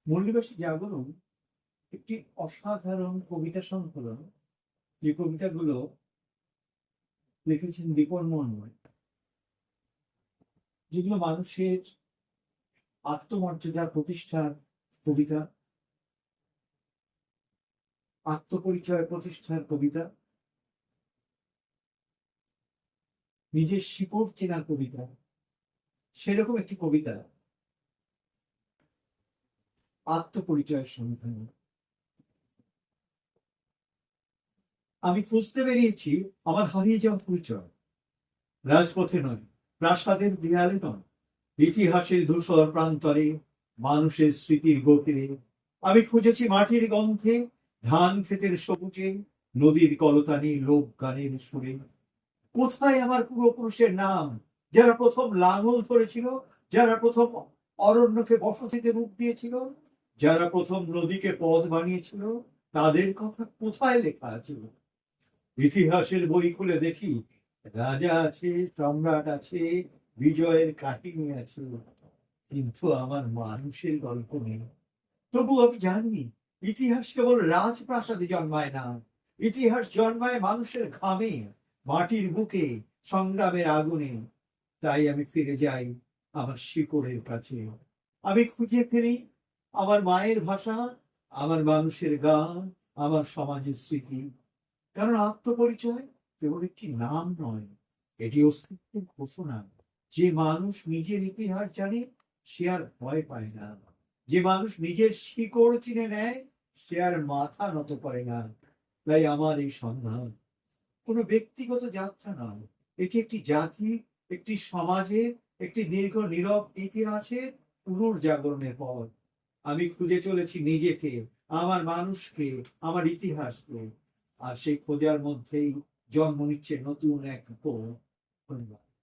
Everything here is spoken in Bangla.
মল্লিবাসী জাগরণ একটি অসাধারণ কবিতা সংকলন, যে কবিতাগুলো লিখেছেন বিপন মন্ডল, যেগুলো মানুষের আত্মমর্যাদা প্রতিষ্ঠার কবিতা, আত্মপরিচয় প্রতিষ্ঠার কবিতা, নিজের শিকড় চেনার কবিতা। সেরকম একটি কবিতা আত্মপরিচয়ের সন্ধান। আমি খুঁজতে বেরিয়েছি আমার হারিয়ে যাওয়া পরিচয়। রাজপথে নয়, প্রাসাদের দেয়ালে নয়, ইতিহাসের ধূসর প্রান্তরে, মানুষের স্মৃতির গভীরে। আমি খুঁজেছি মাটির গন্ধে, ধান ক্ষেতের সবুজে, নদীর কলতানি, লোক গানের সুরে। কোথায় আমার পূর্বপুরুষের নাম, যারা প্রথম লাঙল ধরেছিল, যারা প্রথম অরণ্যকে বসতিতে রূপ দিয়েছিল, যারা প্রথম নদীকে পথ বানিয়েছিল? তাদের কথা কোথায় লেখা আছে? ইতিহাসের বই খুলে দেখি, রাজা আছে, সম্রাট আছে, বিজয়ের কাহিনী আছে, কিন্তু আমার মানুষের গল্প নেই। তবু আমি জানি, ইতিহাস কেবল রাজপ্রাসাদে জন্মায় না, ইতিহাস জন্মায় মানুষের ঘামে, মাটির বুকে, সংগ্রামের আগুনে। তাই আমি ফিরে যাই আমার শিকড়ের কাছে। আমি খুঁজে ফিরি আমার মায়ের ভাষা, আমার মানুষের গান, আমার সমাজের স্মৃতি। কারণ আত্মপরিচয় কেবল একটি নাম নয়, এটি অস্তিত্বের ঘোষণা। যে মানুষ নিজের ইতিহাস জানে, সে আর ভয় পায় না। যে মানুষ নিজের শিকড় চিনে নেয়, সে আর মাথা নত করে না। তাই আমার এই সন্ধান কোনো ব্যক্তিগত যাত্রা নয়, এটি একটি জাতি, একটি সমাজের, একটি দীর্ঘ নীরব ইতিহাসের পুনর্জাগরণের পথ। আমি খুঁজে চলেছি নিজেকে, আমার মানুষকে, আমার ইতিহাসকে। আর সেই খোঁজার মধ্যেই জন্ম নিচ্ছে নতুন এক ধন্যবাদ।